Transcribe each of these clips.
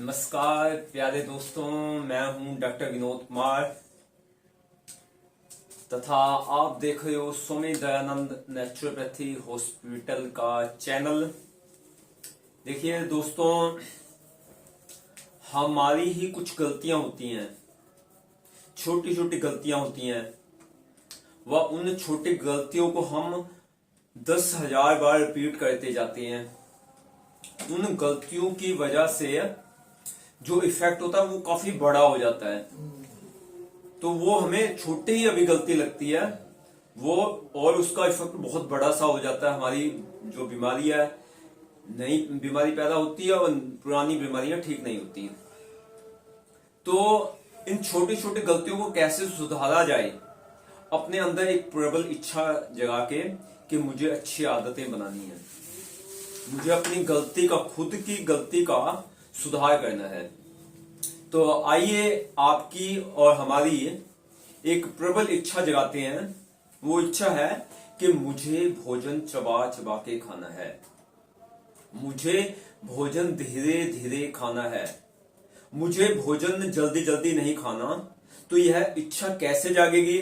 नमस्कार प्यारे दोस्तों, मैं हूं डॉक्टर विनोद कुमार तथा आप देख रहे हो स्वामी दयानंद नेचुरोपैथी हॉस्पिटल का चैनल। देखिए दोस्तों, हमारी ही कुछ गलतियां होती हैं, छोटी छोटी गलतियां होती हैं। वह उन छोटी गलतियों को हम 10,000 बार रिपीट करते जाते हैं। उन गलतियों की वजह से जो इफेक्ट होता है वो काफी बड़ा हो जाता है। तो वो हमें छोटी ही अभी गलती लगती है वो, और उसका इफेक्ट बहुत बड़ा सा हो जाता है। हमारी जो बीमारी है, नई बीमारी पैदा होती है और पुरानी बीमारियां ठीक नहीं होती। तो इन छोटी छोटी गलतियों को कैसे सुधारा जाए, अपने अंदर एक प्रबल इच्छा जगा के कि मुझे अच्छी आदतें बनानी है, मुझे अपनी गलती का, खुद की गलती का सुधार करना है। तो आइए आपकी और हमारी एक प्रबल इच्छा जगाते हैं। वो इच्छा है कि मुझे भोजन चबा चबा के खाना है, मुझे भोजन धीरे धीरे खाना है, मुझे भोजन जल्दी जल्दी नहीं खाना। तो यह इच्छा कैसे जागेगी?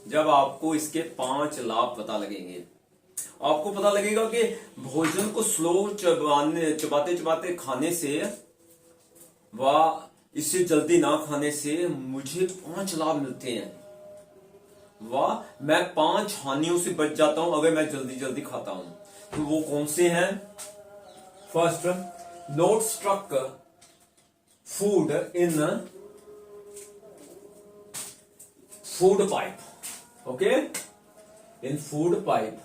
जब आपको इसके 5 लाभ पता लगेंगे। आपको पता लगेगा कि भोजन को स्लो चबाते चबाते खाने से व इसे जल्दी ना खाने से मुझे 5 लाभ मिलते हैं। वाह, मैं 5 हानियों से बच जाता हूं अगर मैं जल्दी जल्दी खाता हूं। तो वो कौन से हैं? First, not struck food in food pipe. Okay, in food pipe.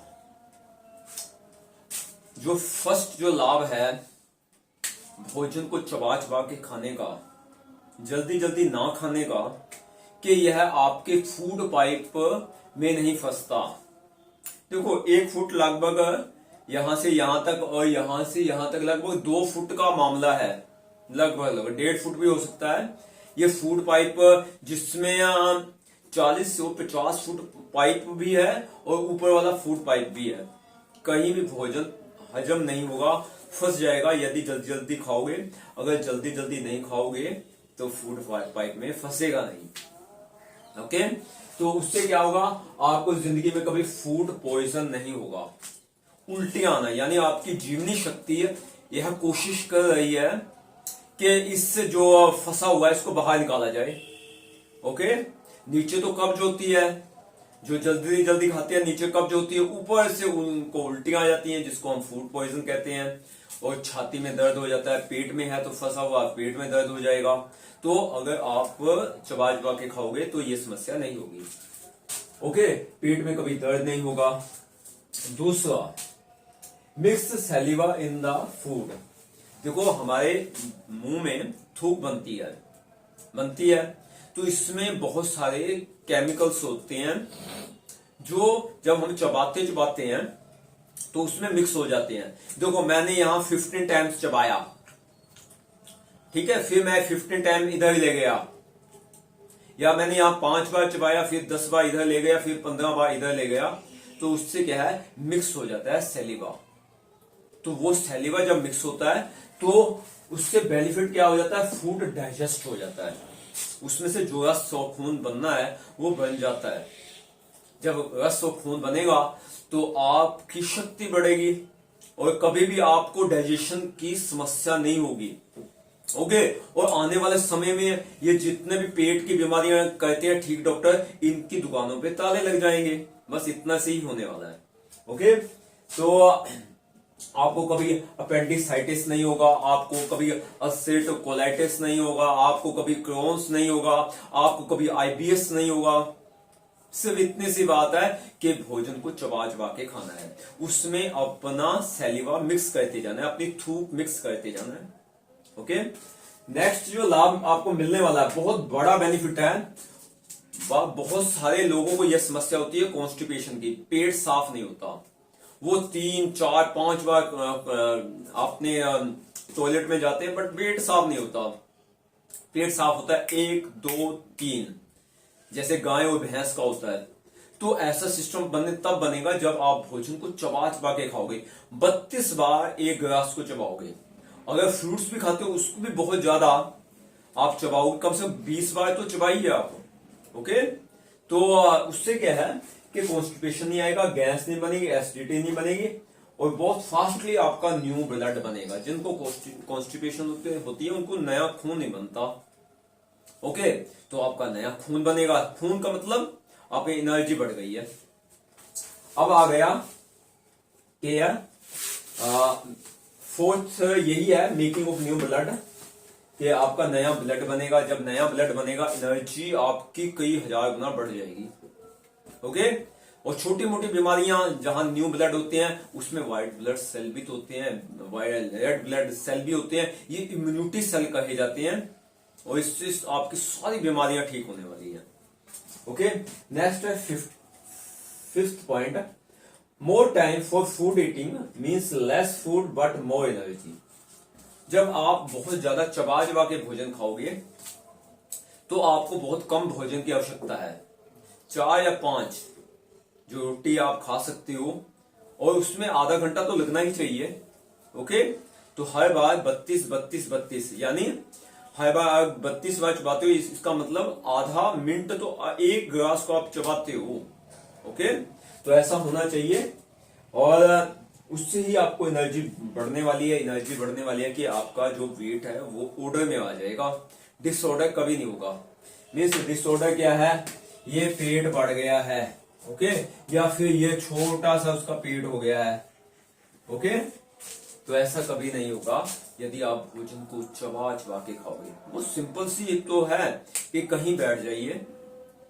जो फर्स्ट जो लाभ है भोजन को चबा चबा के खाने का, जल्दी जल्दी ना खाने का, कि यह आपके फूड पाइप में नहीं फंसता। देखो, 1 फुट लगभग यहां से यहां तक और यहां से यहां तक लगभग 2 फुट का मामला है। लगभग 1.5 फुट भी हो सकता है ये फूड पाइप, जिसमें 40 से 50 फुट पाइप भी है और ऊपर वाला फूड पाइप भी है। कहीं भी भोजन हजम नहीं होगा, फंस जाएगा यदि जल्दी जल्दी खाओगे। अगर जल्दी जल्दी नहीं खाओगे तो फूड पाइप में फंसेगा नहीं। ओके, तो उससे क्या होगा? आपको जिंदगी में कभी फूड पॉइजन नहीं होगा। उल्टियां आना, यानी आपकी जीवनी शक्ति यह कोशिश कर रही है कि इस जो फंसा हुआ है इसको बाहर निकाला जाए। ओके, नीचे तो कब्ज होती है, जो जल्दी जल्दी खाते हैं नीचे कब्ज होती है, ऊपर से उनको उल्टियां आ जाती हैं जिसको हम फूड पॉइजन कहते हैं, और छाती में दर्द हो जाता है। पेट में है तो फंसा हुआ पेट में दर्द हो जाएगा। तो अगर आप चबा चबा के खाओगे तो ये समस्या नहीं होगी। ओके, पेट में कभी दर्द नहीं होगा। दूसरा, मिक्स सैलिवा इन द फूड। देखो, हमारे मुंह में थूक बनती है तो इसमें बहुत सारे केमिकल्स होते हैं जो जब हम चबाते चबाते हैं तो उसमें मिक्स हो जाते हैं। देखो, मैंने यहां 15 टाइम्स चबाया, ठीक है, फिर मैं 15 टाइम इधर ले गया, या मैंने यहां 5 बार चबाया, फिर 10 बार इधर ले गया, फिर 15 बार इधर ले गया। तो उससे क्या है? मिक्स हो जाता है सैलिवा। तो वो सैलिवा जब मिक्स होता है तो उससे बेनिफिट क्या हो जाता है? फूड डाइजेस्ट हो जाता है, उसमें से जो रस और खून बनना है वो बन जाता है। जब रस और खून बनेगा तो आपकी शक्ति बढ़ेगी और कभी भी आपको डाइजेशन की समस्या नहीं होगी। ओके, और आने वाले समय में ये जितने भी पेट की बीमारियां कहते हैं ठीक डॉक्टर, इनकी दुकानों पे ताले लग जाएंगे। बस इतना से ही होने वाला है। ओके, तो आपको कभी अपेंडिसाइटिस नहीं होगा, आपको कभी अल्सरेटिव कोलाइटिस नहीं होगा, आपको कभी क्रोन्स नहीं होगा, आपको कभी आईबीएस नहीं होगा। सिर्फ इतनी सी बात है कि भोजन को चबा चबा के खाना है, उसमें अपना सैलिवा मिक्स करते जाना है, अपनी थूक मिक्स करते जाना है। ओके, नेक्स्ट जो लाभ आपको मिलने वाला है, बहुत बड़ा बेनिफिट है। बहुत सारे लोगों को यह समस्या होती है कॉन्स्टिपेशन की, पेट साफ नहीं होता। वो 3, 4, 5 बार अपने टॉयलेट में जाते हैं बट पेट साफ नहीं होता। पेट साफ होता है 1, 2, 3, जैसे गाय और भैंस का होता है। तो ऐसा सिस्टम तब बनेगा जब आप भोजन को चबा चबा के खाओगे। 32 बार एक गिलास को चबाओगे अगर फ्रूट्स भी खाते हो उसको भी बहुत ज्यादा आप चबाओगे, कम से कम 20 बार तो चबाइए आप। ओके, तो उससे क्या है कि कॉन्स्टिपेशन नहीं आएगा, गैस नहीं बनेगी, एसिडिटी नहीं बनेगी, और बहुत फास्टली आपका न्यू ब्लड बनेगा। जिनको कॉन्स्टिपेशन होती है उनको नया खून नहीं बनता। ओके, तो आपका नया खून बनेगा। खून का मतलब आपकी एनर्जी बढ़ गई है। अब आ गया कि फोर्थ यही है, मेकिंग ऑफ न्यू ब्लड, कि आपका नया ब्लड बनेगा। जब नया ब्लड बनेगा एनर्जी आपकी कई हजार गुना बढ़ जाएगी। ओके, और छोटी मोटी बीमारियां जहां न्यू ब्लड होते हैं उसमें व्हाइट ब्लड सेल भी तो होते हैं, रेड ब्लड सेल भी होते हैं, ये इम्यूनिटी सेल कहे जाते हैं, और इससे आपकी सारी बीमारियां ठीक होने वाली है। ओके, नेक्स्ट है fifth point, more time for food eating means less food but more energy. जब आप बहुत ज्यादा चबा चबा के भोजन खाओगे तो आपको बहुत कम भोजन की आवश्यकता है। 4 या 5 जो रोटी आप खा सकते हो, और उसमें आधा घंटा तो लगना ही चाहिए। ओके, तो हर बार 32 यानी हर बार आप 32 बार चबाते हो, इसका मतलब आधा मिनट तो एक गिलास को आप चबाते हो। ओके, तो ऐसा होना चाहिए, और उससे ही आपको एनर्जी बढ़ने वाली है। एनर्जी बढ़ने वाली है कि आपका जो वेट है वो ऑर्डर में आ जाएगा, डिसऑर्डर कभी नहीं होगा। मीन्स डिसऑर्डर क्या है, ये पेट बढ़ गया है, ओके, या फिर ये छोटा सा उसका पेट हो गया है। ओके, तो ऐसा कभी नहीं होगा यदि आप भोजन को चबा चबा के खाओगे। वो सिंपल सी एक तो है कि कहीं बैठ जाइए,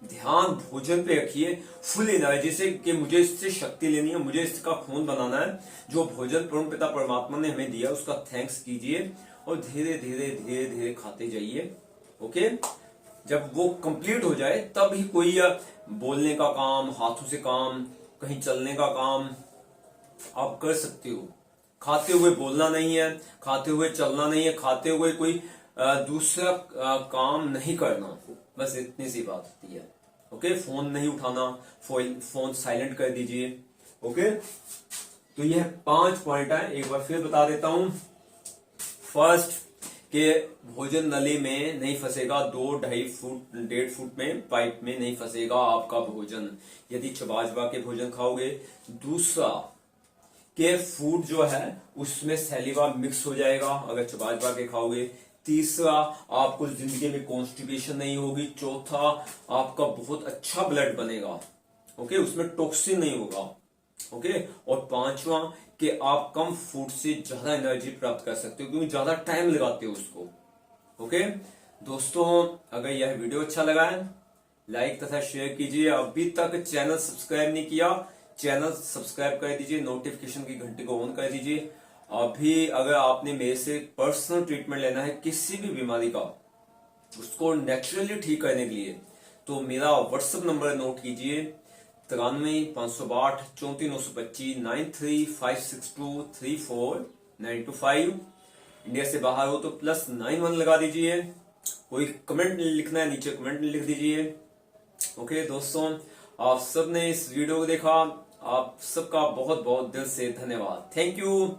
ध्यान भोजन पे रखिए फुल एनर्जी से कि मुझे इससे शक्ति लेनी है, मुझे इसका खून बनाना है। जो भोजन परम पिता परमात्मा ने हमें दिया उसका थैंक्स कीजिए, और धीरे धीरे धीरे धीरे खाते जाइए। ओके, जब वो कंप्लीट हो जाए तब ही कोई बोलने का काम, हाथों से काम, कहीं चलने का काम आप कर सकते हो। खाते हुए बोलना नहीं है, खाते हुए चलना नहीं है, खाते हुए कोई दूसरा काम नहीं करना, बस इतनी सी बात होती है। ओके, फोन नहीं उठाना, फोन साइलेंट कर दीजिए। ओके, तो यह 5 पॉइंट है, एक बार फिर बता देता हूं। फर्स्ट, के भोजन नली में नहीं फंसेगा, 2-2.5 फुट 1.5 फुट में पाइप में नहीं फंसेगा आपका भोजन यदि चबा चबा के भोजन खाओगे। दूसरा, के फूड जो है उसमें सैलिवा मिक्स हो जाएगा अगर चबा चबा के खाओगे। तीसरा, आपको जिंदगी में कॉन्स्टिपेशन नहीं होगी। चौथा, आपका बहुत अच्छा ब्लड बनेगा, ओके, उसमें टॉक्सिन नहीं होगा। ओके, और पांचवा, कि आप कम फूड से ज्यादा एनर्जी प्राप्त कर सकते हो क्योंकि ज्यादा टाइम लगाते हो उसको। ओके दोस्तों, अगर यह वीडियो अच्छा लगा है लाइक तथा शेयर कीजिए। अभी तक चैनल सब्सक्राइब नहीं किया, चैनल सब्सक्राइब कर दीजिए, नोटिफिकेशन की घंटी को ऑन कर दीजिए। अभी अगर आपने मेरे से पर्सनल ट्रीटमेंट लेना है किसी भी बीमारी का, उसको नेचुरली ठीक करने के लिए, तो मेरा व्हाट्सएप नंबर नोट कीजिए 93 562 34 925 9356234925। इंडिया से बाहर हो तो +91 लगा दीजिए। कोई कमेंट लिखना है नीचे कमेंट में लिख दीजिए। ओके दोस्तों, आप सब ने इस वीडियो को देखा, आप सबका बहुत बहुत दिल से धन्यवाद। Thank you.